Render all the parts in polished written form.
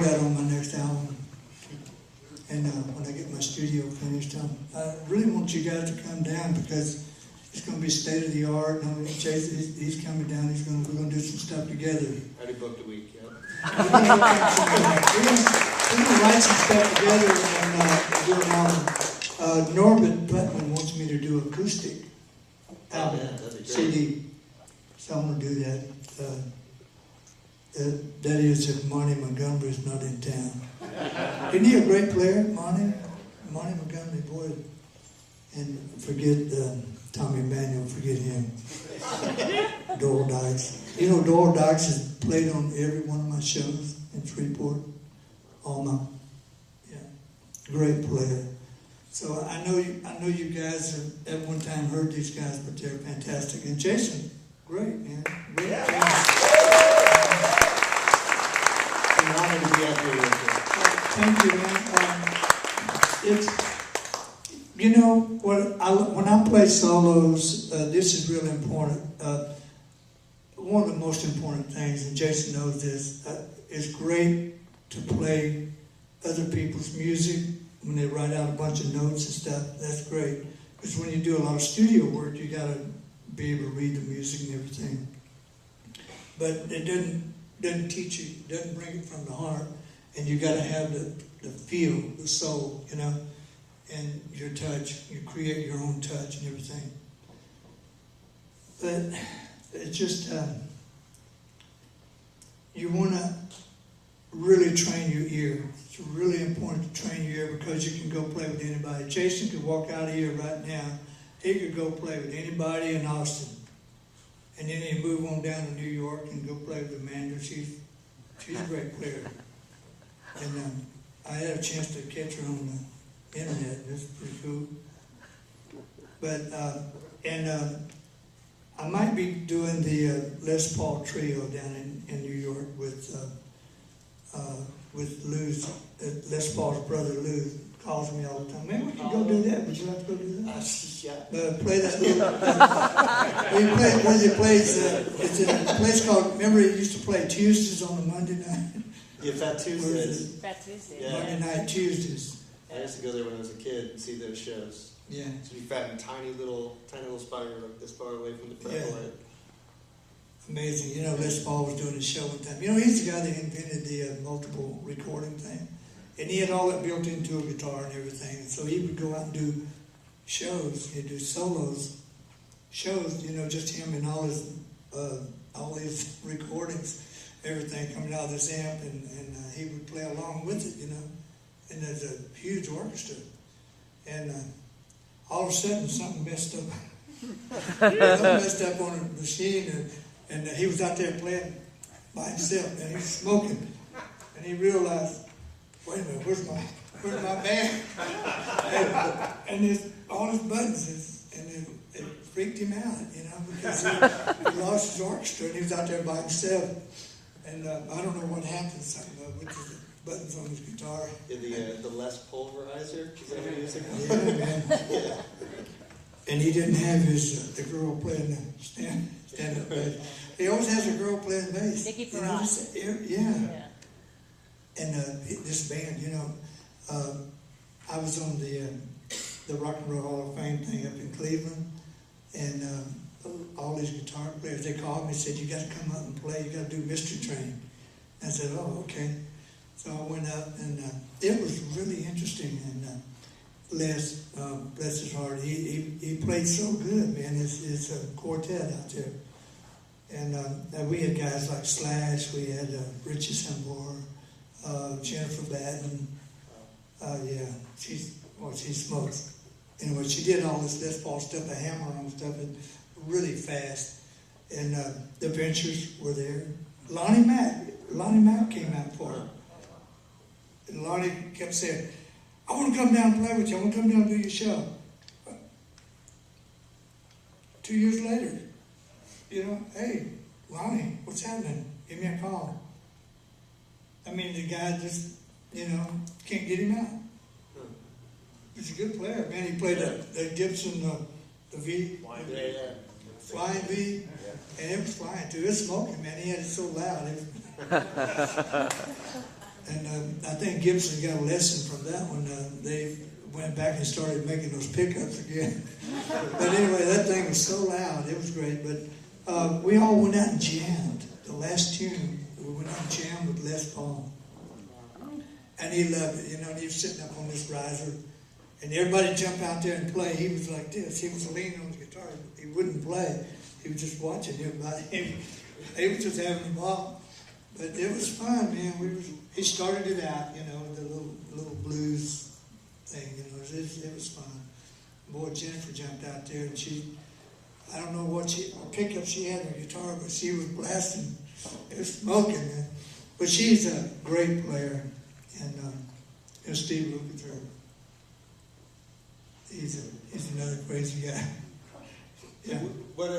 that on my next album. And when I get my studio finished, I really want you guys to come down because it's going to be state of the art. And Jason, he's coming down. We're going to do some stuff together. Already booked a week, yeah. We're going to write some stuff together and do an album. Norbert Putman wants me to do acoustic album, CD. So I'm going to do that. That is if Monty Montgomery is not in town. Isn't he a great player, Monty? Monty Montgomery, boy. And forget Tommy Emmanuel, forget him. Doral Dykes. You know, Doral Dykes has played on every one of my shows in Freeport. All my, great player. So I know you guys have at one time heard these guys, but they're fantastic. And Jason, great, man. Great. I'm honored to be up here with you. Thank you, man. When I play solos, this is really important. One of the most important things, and Jason knows this, it's great to play other people's music when they write out a bunch of notes and stuff. That's great. Because when you do a lot of studio work, you got to be able to read the music and everything. But it doesn't teach you, doesn't bring it from the heart, and you got to have the feel, the soul, and your touch. You create your own touch and everything. But it's just you want to really train your ear. It's really important to train your ear because you can go play with anybody. Jason could walk out of here right now. He could go play with anybody in Austin. And then he'd move on down to New York and go play with Amanda. She's a great player. And I had a chance to catch her on the internet. That's pretty cool. But, I might be doing the Les Paul Trio down in New York with Lou's, Les Paul's brother Lou calls me all the time. Man, we can go do that. Would you like to go do that? Play that little. He plays. It's in a place called. Remember, he used to play Tuesdays on a Monday night. Yeah, Fat Tuesdays. Fat Tuesdays. Yeah. Monday night Tuesdays. I used to go there when I was a kid and see those shows. Yeah. To be fat in tiny little spot, you're like this far away from the front light. Amazing. Les Paul was doing a show one time. He's the guy that invented the multiple recording thing. And he had all that built into a guitar and everything. And so he would go out and do shows. He'd do solos. Shows, just him and all his recordings, everything coming out of this amp. And he would play along with it, And there's a huge orchestra. And all of a sudden, something messed up. Something messed up on the machine. And he was out there playing by himself, and he was smoking. And he realized, wait a minute, where's my band? and all his buttons, and it freaked him out, because he lost his orchestra, and he was out there by himself. And I don't know what happened, something with the buttons on his guitar. Yeah, the Les Pulverizer, is that what you're using? Yeah, man. Yeah. And he didn't have the girl playing the stand-up bass. He always has a girl playing bass. Nikki Farrar. Yeah. And this band, I was on the Rock and Roll Hall of Fame thing up in Cleveland, and all these guitar players, they called me and said, you got to come up and play, you got to do Mystery Train. I said, oh, okay. So I went up, and it was really interesting, and Les, bless his heart, he played so good, man. It's a quartet out there. And we had guys like Slash, we had Richie Sambor, Jennifer Batten. She smokes. Anyway, she did all this Les Paul stuff, a hammer on stuff, and really fast. And the Ventures were there. Lonnie Mack came out for her. And Lonnie kept saying, I want to come down and play with you. I want to come down and do your show. 2 years later, hey, Lonnie, what's happening? Give me a call. I mean, the guy just, can't get him out. He's a good player, man. He played the Gibson, the V. Flying V. And it was flying, too. It was smoking, man. He had it so loud. And I think Gibson got a lesson from that one. They went back and started making those pickups again. But anyway, that thing was so loud. It was great. But we all went out and jammed. The last tune, we went out and jammed with Les Paul. And he loved it. You know, and he was sitting up on this riser. And everybody jumped out there and play. He was like this. He was leaning on the guitar. He wouldn't play. He was just watching everybody. He was just having a ball. But it was fun, man. He started it out, you know, the little blues thing, you know. It was fun. Boy, Jennifer jumped out there, and I don't know what pickup she had on her guitar, but she was blasting. It was smoking, man. But she's a great player, and Steve Lukather. He's another crazy guy. Yeah. What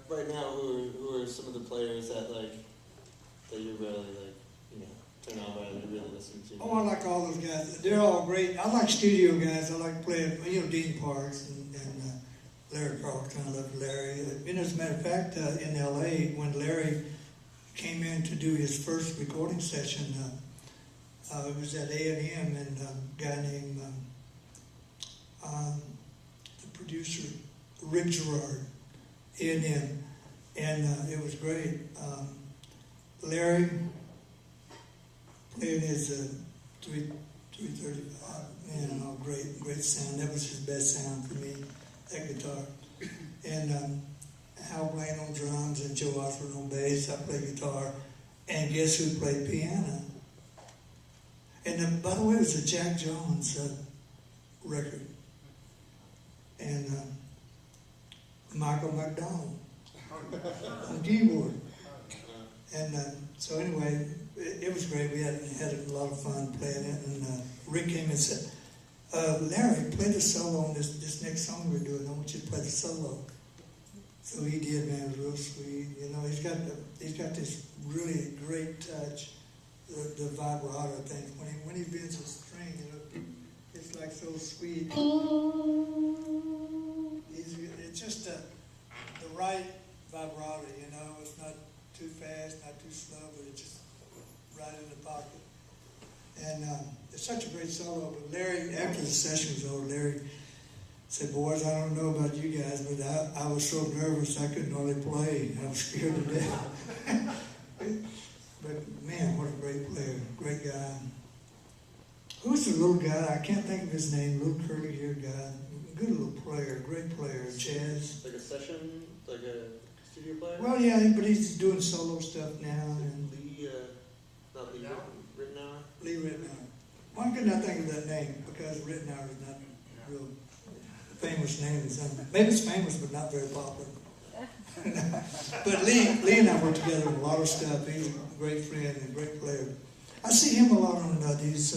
right now? Who are some of the players that you really turn on by and really listen to? Oh, I like all those guys. They're all great. I like studio guys. I like playing, Dean Parks and Larry Carlton. I love Larry. As a matter of fact, in L.A., when Larry came in to do his first recording session, it was at A&M, and a guy named the producer, Rick Gerard, A&M, and it was great. Larry played his 335. Man, great sound. That was his best sound for me, that guitar. And Hal playing on drums and Joe Osborne on bass. I played guitar. And guess who played piano? And by the way, it was a Jack Jones record. And Michael McDonald on keyboard. And so anyway, it was great. We had a lot of fun playing it. And Rick came and said, Larry, play the solo on this next song we're doing. I want you to play the solo. So he did, man. It was real sweet. He's got this really great touch, the vibrato thing. When he bends a string, it's like so sweet. It's just the right vibrato, It's not too fast, not too slow, but it's just right in the pocket. And it's such a great solo. But Larry, after the session was over, Larry said, "Boys, I don't know about you guys, but I was so nervous I couldn't hardly play. I was scared to death." But man, what a great player, great guy. Who's the little guy? I can't think of his name. Little curly-haired guy, good little player, great player. Chaz. Like a session, like a studio player. Well, yeah, but he's doing solo stuff now. And not Lee Ritenour. Lee Ritenour. Why couldn't I think of that name? Because Ritenour is not a real famous name. Maybe it's famous, but not very popular. But Lee and I worked together on a lot of stuff. He's a great friend and a great player. I see him a lot on these,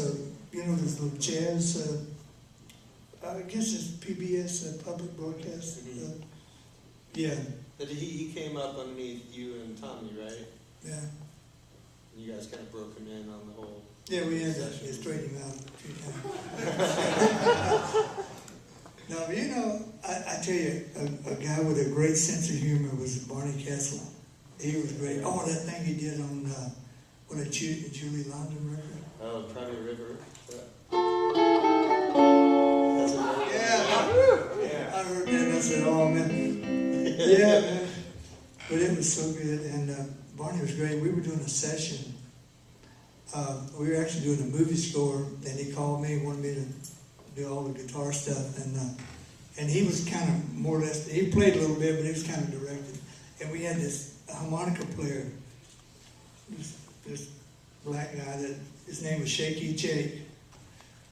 this little jazz. I guess it's PBS, public broadcast. Mm-hmm. Yeah. But he came up underneath you and Tommy, right? Yeah. And you guys kind of broke him in on the whole. Yeah, we had to straighten him out a few times. No, I tell you, a guy with a great sense of humor was Barney Kessel. He was great. Oh, that thing he did on a Julie London record. Oh, Private River. Yeah. I heard that and I said, "Oh man, yeah, man." But it was so good, and Barney was great. We were doing a session. We were actually doing a movie score, and he called me and wanted me to do all the guitar stuff, and he was kind of more or less, he played a little bit, but he was kind of directed. And we had this harmonica player, this black guy, that his name was Shaky Jake,